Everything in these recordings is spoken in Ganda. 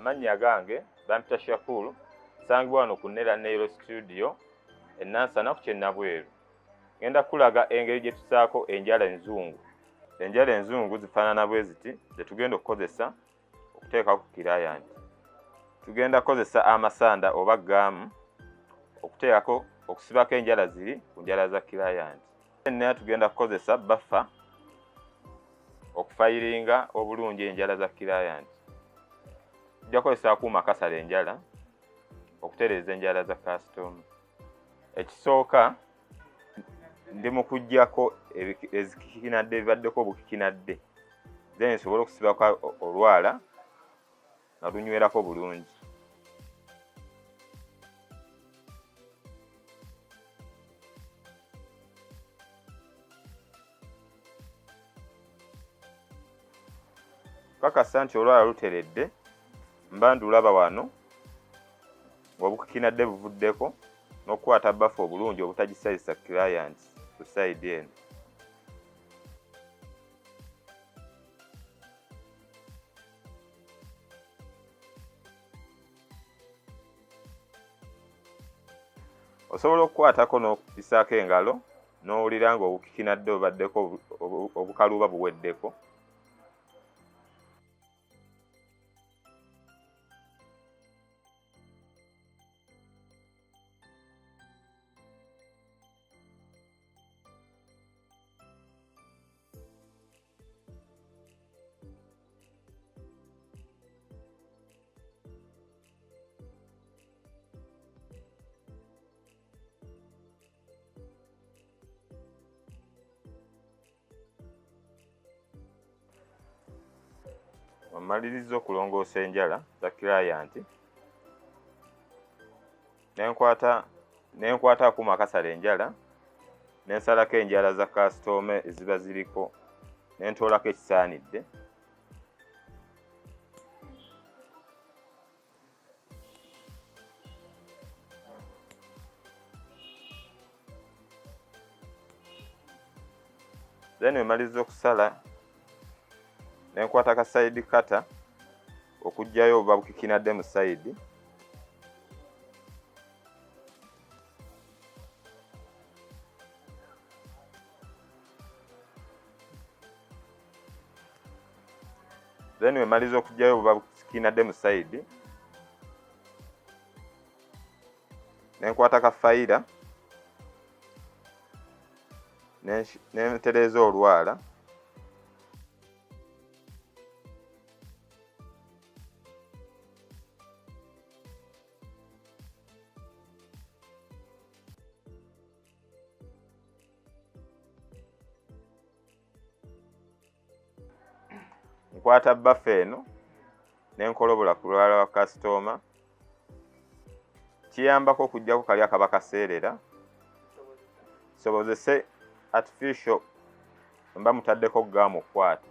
Amannya gange bampita Shakulu, sangibwa wano ku Nail Studio e Nansana ku Kyennabweru. Ngenda kulaga engeri gye tusaako enjala enzungu. Enjala enzungu zifaanana bwe ziti ze tugenda okukozesa okuteeka ku client. Tugenda kukozesa amasanda oba gaamu okuteekako okusibako enjala ziri ku njala za client. Naye tugenda kukozesa buffer okufayiringa obulungi enjala za client. Tujja kukozesa akuuma kasala enjala okutereeza enjala za customer. Ekisooka ndi mu kuggyako ezikikinadde ebibaddeko obukikinadde, then nsobole okusibako olwala nga lunywerako bulungi. Kakasa nti olwala luteredde, mba ndulaba wano ng'obukikinadde buvuddeko n'okukwata buffer obulungi obutagisayisa client ku side eno. Osobola okukwatako n'okupisaako engalo n'owulira ng'obukikinadde obubaddeko obukaluba buweddeko. Omaliriza okulongoosa enjala za client, nenkwata akuuma akasala enjala, nensalako enjala za customer eziba ziriko, nentoolako ekisaanidde. Then wemaliriza okusala, nenkwata ka side cutter okugyayo obuba bukikinadde mu side. Then wemaliza okugyayo obuba bukikinadde mu side, nenkwata ka fayira nentereeza olwala. Nkwata buffer eno nenkolobola ku lwala wa customer. Kiyambako okuggyako kali akaba kaseerera. Sobozese artificial mba mutaddeko gaamu okukwata.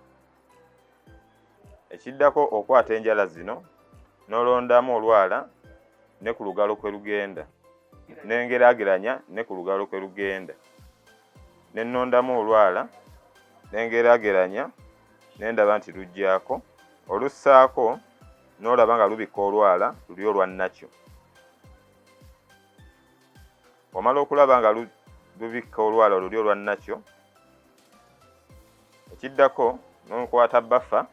Ekiddako okwata enjala zino n'olondamu olwala ne ku lugalo kwe lugenda, nengeraageranya ne ku lugalo kwe lugenda, nennondamu olwala nengeraageranya nendaba nti luggyako. Olussaako n'olaba nga lubikka olwala luli olwannakyo. Omala okulaba nga lubikka olwala luli olwannakyo, ekiddako n'onkwata buffer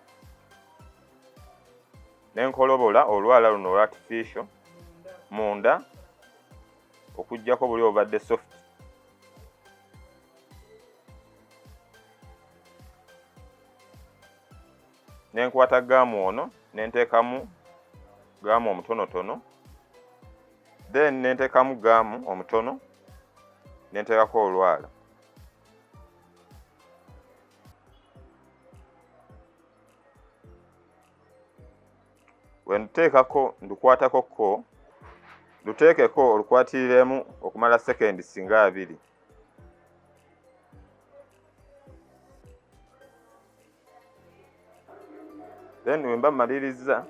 nenkolobola olwala luno olwa artificial munda okuggyako buli obadde soft. Nenkwata gaamu ono nenteekamu gaamu omutonotono, then nenteekamu gaamu omutono nenteekako olwala. Wenduteekako ndukwatako luteekeko olukwatiremu okumala sekendi singa 2. Then wemba maliriza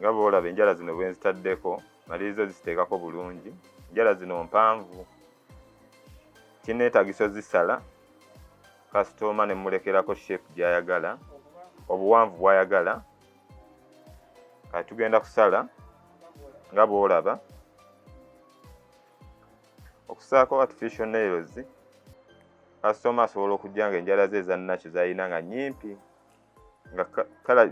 nga bw'olaba enjala zino bwe nzitaddeko maliriza oziteekako bulungi. Enjala zino mpanvu, kineetagisa ozisala kasitoma ne mulekerako shape gy'ayagala, obuwanvu bw'ayagala. Kati tugenda kusala nga bw'olaba. Okusaako artificial nails kasitoma asobola okujja nga enjala ze ezannakyo z'alina nga nnyimpi, nga kala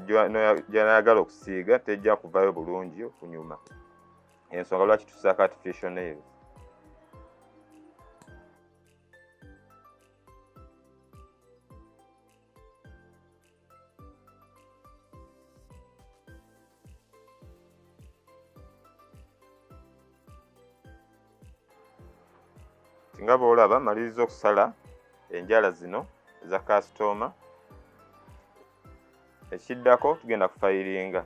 gy'ayagala okusiiga tejja kuvayo bulungi okunyuma. Ensonga lwaki tusaako artificial nails. Nga bw'olaba maliriza okusala enjala zino eza kasitoma. Ekiddako tugenda kufayiringa.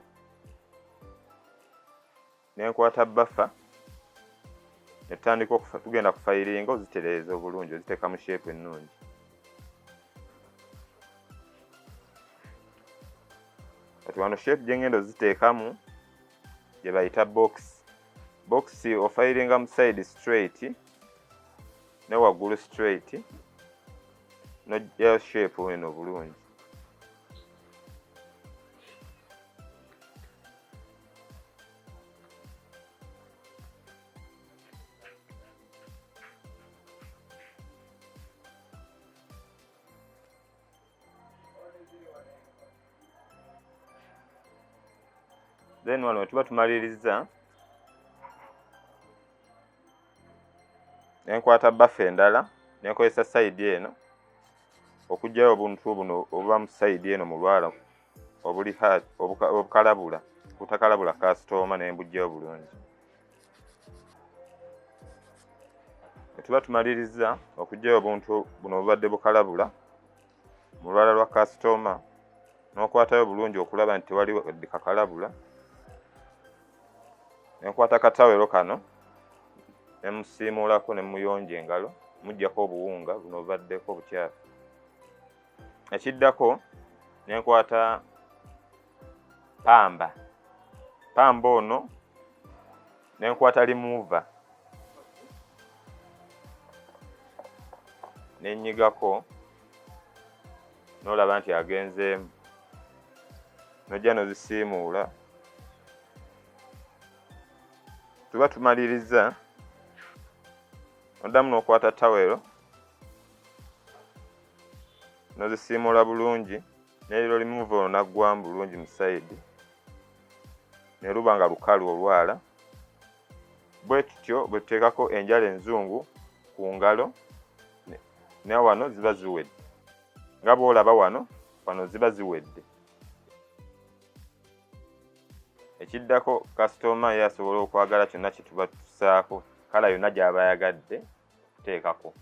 Nenkwata buffer ne tutandika tugenda kufayiringa ozitereeza obulungi, oziteeka mu shape ennungi. Kati wano shape gye ngenda oziteekamu gye bayita box. Box ofayiringa mu side straight ne waggulu straight, n'oggyayo shape eno bulungi. Then wano tuba tumaliriza, nenkwata buffer endala nenkozesa side eno okuggyayo obuntu buno obuba mu side eno mu lwala obuli obukalabula, butakalabula kasitoma ne mbuggyayo bulungi. Tuba tumaliriza okuggyayo obuntu buno obubadde bukalabula mu lwala lwa kasitoma n'okwatayo bulungi okulaba nti tewali wadde kakalabula. Nenkwata katawero kano ne musiimuulako ne muyonja engalo, muggyako obuwunga buno obubaddeko obukyafu. Ekiddako nenkwata pamba. Pamba ono nenkwata remover nennyigako, n'olaba nti agenzeemu, n'ojja n'ozisiimuula. Tuba tumaliriza, oddamu n'okwata tawero n'ozisiimuula bulungi, n'eriro remover ono naggwamu bulungi mu side, ne luba nga lukalu olwala. Bwe tutyo bwe tuteekako enjala enzungu ku ngalo, ne wano ziba ziwedde. Nga bw'olaba wano ziba ziwedde. Ekiddako kasitoma ye asobola okwagala kyonna kye tuba tusaako, kala yonna gy'aba ayagadde kuteekako.